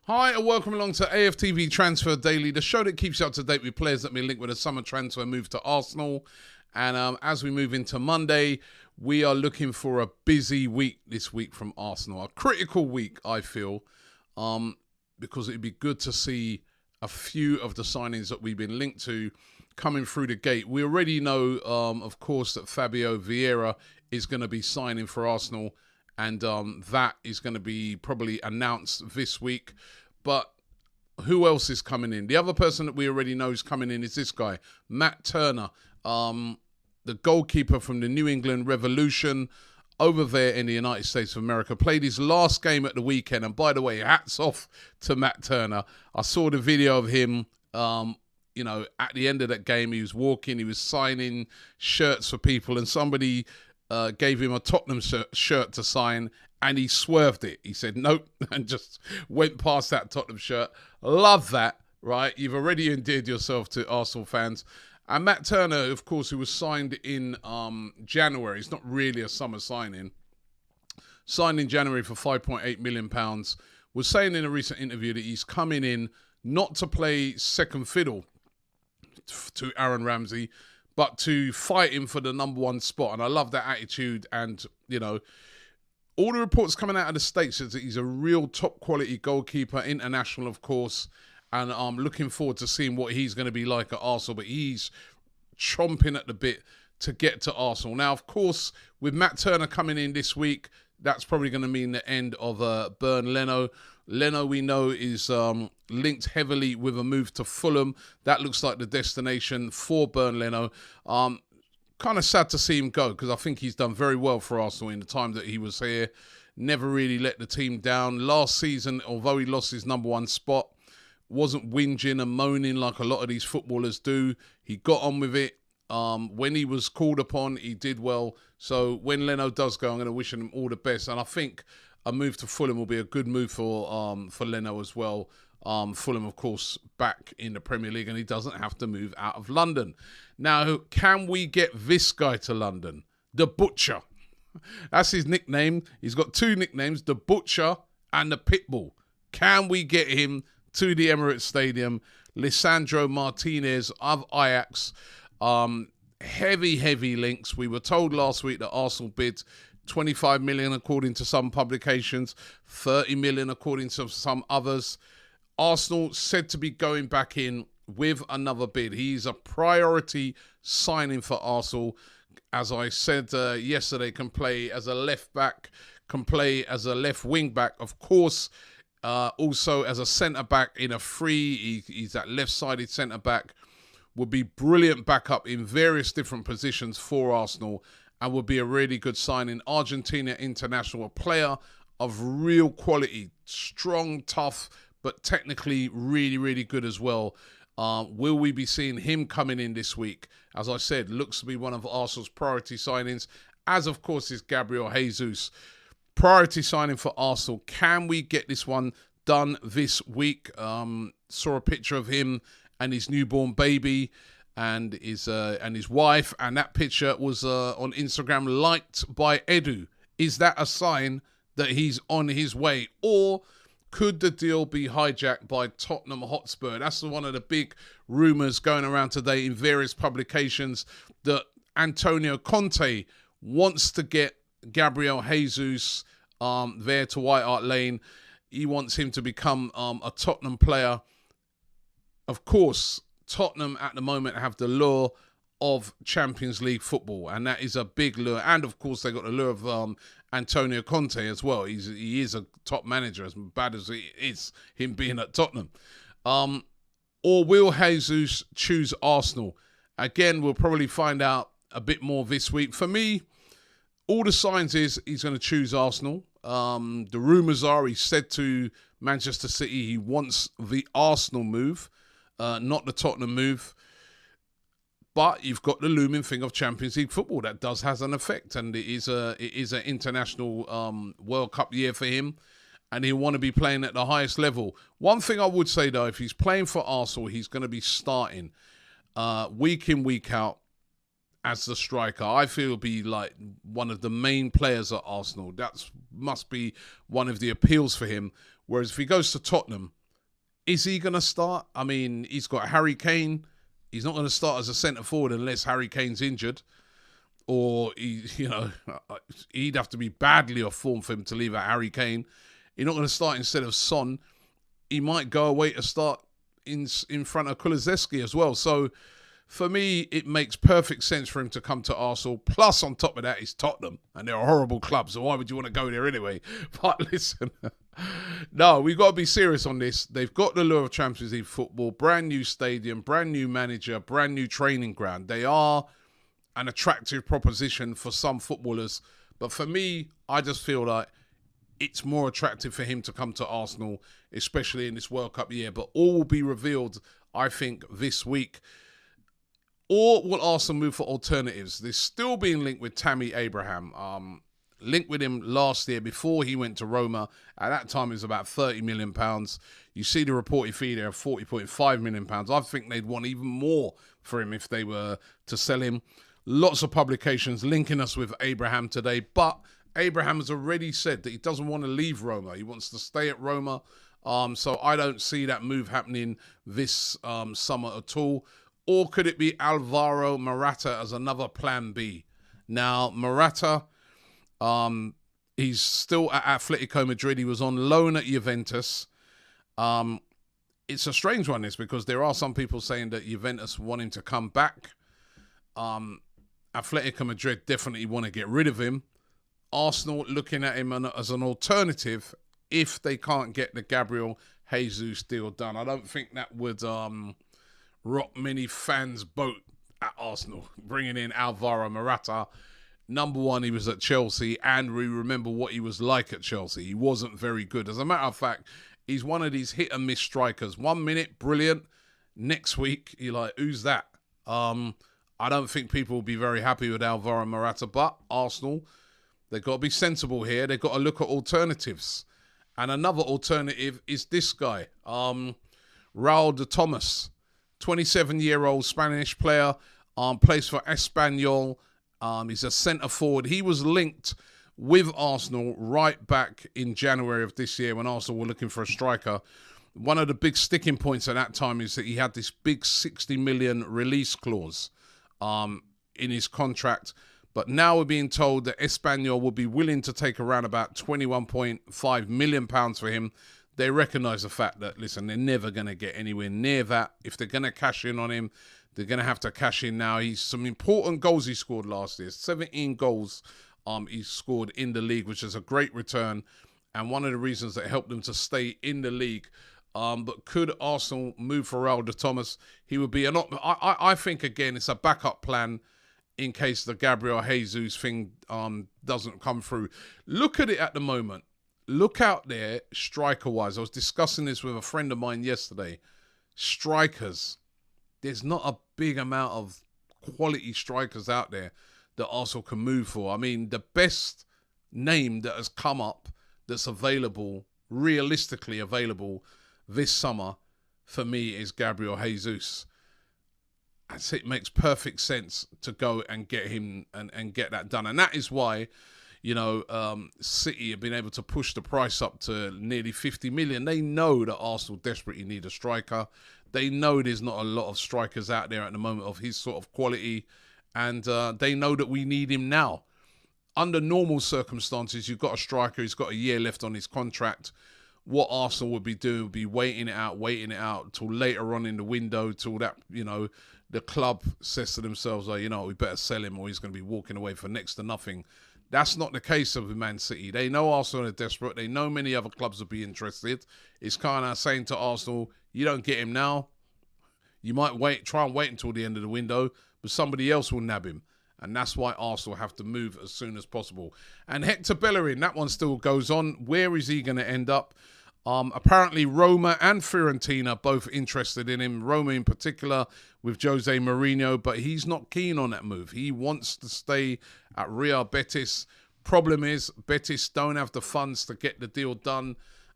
Hi and welcome along to AFTV Transfer Daily, the show that keeps you up to date with players that have been linked with a summer transfer move to Arsenal. And as we move into Monday, we are looking for a busy week this week from Arsenal. A critical week, I feel, because it'd be good to see a few of the signings that we've been linked to coming through the gate. We already know, of course, that Fabio Vieira is going to be signing for Arsenal, and that is going to be probably announced this week. But who else is coming in? The other person that we already know is coming in is this guy, Matt Turner, the goalkeeper from the New England Revolution over there in the United States of America. Played his last game at the weekend. And by the way, hats off to Matt Turner. I saw the video of him, at the end of that game. He was walking, he was signing shirts for people, and somebody gave him a Tottenham shirt to sign, and he swerved it. He said nope, and just went past that Tottenham shirt. Love that, right? You've already endeared yourself to Arsenal fans. And Matt Turner, of course, who was signed in January. It's not really a summer signing. Signed in January for £5.8 million. Was saying in a recent interview that he's coming in not to play second fiddle to Aaron Ramsey, but to fight him for the number one spot. And I love that attitude. And, all the reports coming out of the States is that he's a real top quality goalkeeper, international, of course. And I'm looking forward to seeing what he's going to be like at Arsenal. But he's chomping at the bit to get to Arsenal. Now, of course, with Matt Turner coming in this week, that's probably going to mean the end of Bernd Leno. Leno, we know, is linked heavily with a move to Fulham. That looks like the destination for Bernd Leno. Kind of sad to see him go, because I think he's done very well for Arsenal in the time that he was here. Never really let the team down. Last season, although he lost his number one spot, wasn't whinging and moaning like a lot of these footballers do. He got on with it. When he was called upon, he did well. So when Leno does go, I'm going to wish him all the best. And I think a move to Fulham will be a good move for Leno as well. Fulham, of course, back in the Premier League, and he doesn't have to move out of London. Now, can we get this guy to London? The Butcher. That's his nickname. He's got two nicknames, the Butcher and the Pitbull. Can we get him to the Emirates Stadium? Lisandro Martinez of Ajax. Heavy links. We were told last week that Arsenal bid 25 million according to some publications, 30 million according to some others. Arsenal said to be going back in with another bid. He's a priority signing for Arsenal. As I said yesterday, can play as a left back, can play as a left wing back. Of course, also as a centre back in a free. He's that left-sided centre back. Would be brilliant backup in various different positions for Arsenal, and would be a really good signing. Argentina international, a player of real quality, strong, tough, but technically really, really good as well. Will we be seeing him coming in this week? As I said, looks to be one of Arsenal's priority signings, as of course is Gabriel Jesus. Priority signing for Arsenal. Can we get this one done this week? Saw a picture of him and his newborn baby and his wife, and that picture was on Instagram liked by Edu. Is that a sign that he's on his way, or could the deal be hijacked by Tottenham Hotspur? That's one of the big rumours going around today in various publications, that Antonio Conte wants to get Gabriel Jesus there to White Hart Lane. He wants him to become a Tottenham player. Of course, Tottenham at the moment have the lure of Champions League football, and that is a big lure. And of course, they got the lure of Antonio Conte as well. He is a top manager, as bad as it is him being at Tottenham. Or will Jesus choose Arsenal? Again, we'll probably find out a bit more this week. For me, all the signs is he's going to choose Arsenal. The rumours are he said to Manchester City he wants the Arsenal move, not the Tottenham move. But you've got the looming thing of Champions League football. That does has an effect, and it is an international World Cup year for him, and he'll want to be playing at the highest level. One thing I would say, though, if he's playing for Arsenal, he's going to be starting week in, week out as the striker. I feel he'll be like one of the main players at Arsenal. That must be one of the appeals for him. Whereas if he goes to Tottenham, is he going to start? I mean, he's got Harry Kane. He's not going to start as a centre forward unless Harry Kane's injured. Or, he'd have to be badly off form for him to leave out Harry Kane. He's not going to start instead of Son. He might go away to start in front of Kulusevski as well. So, for me, it makes perfect sense for him to come to Arsenal. Plus, on top of that, it's Tottenham. And they're a horrible club, so why would you want to go there anyway? But listen, no, we've got to be serious on this. They've got the lure of Champions League football, brand new stadium, brand new manager, brand new training ground. They are an attractive proposition for some footballers. But for me, I just feel like it's more attractive for him to come to Arsenal, especially in this World Cup year. But all will be revealed, I think, this week. Or will Arsenal move for alternatives? They're still being linked with Tammy Abraham. Linked with him last year before he went to Roma. At that time, it was about £30 million. You see the reported fee there of £40.5 million. I think they'd want even more for him if they were to sell him. Lots of publications linking us with Abraham today. But Abraham has already said that he doesn't want to leave Roma. He wants to stay at Roma. So I don't see that move happening this summer at all. Or could it be Alvaro Morata as another plan B? Now, Morata, he's still at Atletico Madrid. He was on loan at Juventus. It's a strange one, this, because there are some people saying that Juventus want him to come back. Atletico Madrid definitely want to get rid of him. Arsenal looking at him as an alternative if they can't get the Gabriel Jesus deal done. I don't think that would rock many fans' boat at Arsenal, bringing in Alvaro Morata. Number one, he was at Chelsea, and we remember what he was like at Chelsea. He wasn't very good. As a matter of fact, he's one of these hit-and-miss strikers. 1 minute, brilliant. Next week, you're like, who's that? I don't think people will be very happy with Alvaro Morata, but Arsenal, they've got to be sensible here. They've got to look at alternatives. And another alternative is this guy, Raul de Tomas. 27-year-old Spanish player, plays for Espanyol. He's a centre forward. He was linked with Arsenal right back in January of this year when Arsenal were looking for a striker. One of the big sticking points at that time is that he had this big 60 million release clause in his contract. But now we're being told that Espanyol will be willing to take around about £21.5 million for him. They recognise the fact that, listen, they're never going to get anywhere near that. If they're going to cash in on him, they're going to have to cash in now. He's some important goals he scored last year. 17 goals he scored in the league, which is a great return. And one of the reasons that helped them to stay in the league. But could Arsenal move for Raul de Tomas? He would be I think, again, it's a backup plan in case the Gabriel Jesus thing doesn't come through. Look at it at the moment. Look out there, striker-wise. I was discussing this with a friend of mine yesterday. Strikers. There's not a big amount of quality strikers out there that Arsenal can move for. I mean, the best name that has come up that's available, realistically available this summer, for me, is Gabriel Jesus. It makes perfect sense to go and get him and get that done. And that is why, City have been able to push the price up to nearly 50 million. They know that Arsenal desperately need a striker. They know there's not a lot of strikers out there at the moment of his sort of quality. And they know that we need him now. Under normal circumstances, you've got a striker. He's got a year left on his contract. What Arsenal would be doing would be waiting it out till later on in the window, till that, the club says to themselves, we better sell him or he's going to be walking away for next to nothing. That's not the case of Man City. They know Arsenal are desperate. They know many other clubs will be interested. It's kind of saying to Arsenal, you don't get him now. You might try and wait until the end of the window, but somebody else will nab him. And that's why Arsenal have to move as soon as possible. And Hector Bellerin, that one still goes on. Where is he going to end up? Apparently Roma and Fiorentina both interested in him. Roma in particular with Jose Mourinho, but he's not keen on that move. He wants to stay at Real Betis. Problem is, Betis don't have the funds to get the deal done.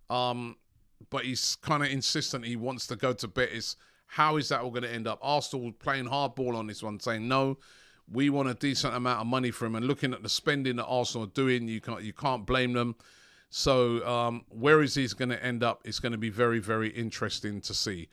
But he's kind of insistent he wants to go to Betis. How is that all going to end up? Arsenal playing hardball on this one, saying no. We want a decent amount of money for him. And looking at the spending that Arsenal are doing, you can't blame them. So where is he going to end up? It's going to be very, very interesting to see.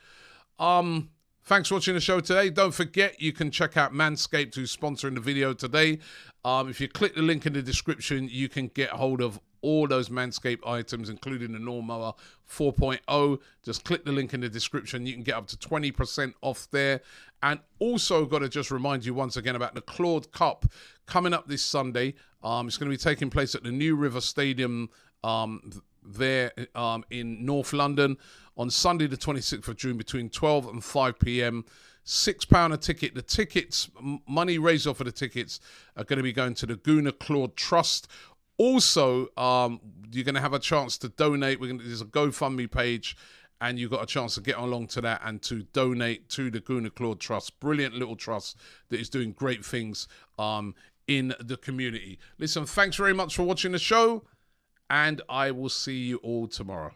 Thanks for watching the show today. Don't forget, you can check out Manscaped, who's sponsoring the video today. If you click the link in the description, you can get hold of all those Manscaped items, including the Lawnmower 4.0. Just click the link in the description. You can get up to 20% off there. And also got to just remind you once again about the Claude Cup coming up this Sunday. It's going to be taking place at the New River Stadium there in North London on Sunday the 26th of June between 12 and 5 p.m. £6 a ticket. The tickets, money raised off of the tickets, are going to be going to the Gunnar Claude Trust. Also, you're going to have a chance to donate. There's a GoFundMe page, and you've got a chance to get along to that and to donate to the Gunnar Claude Trust. Brilliant little trust that is doing great things in the community. Listen, thanks very much for watching the show, and I will see you all tomorrow.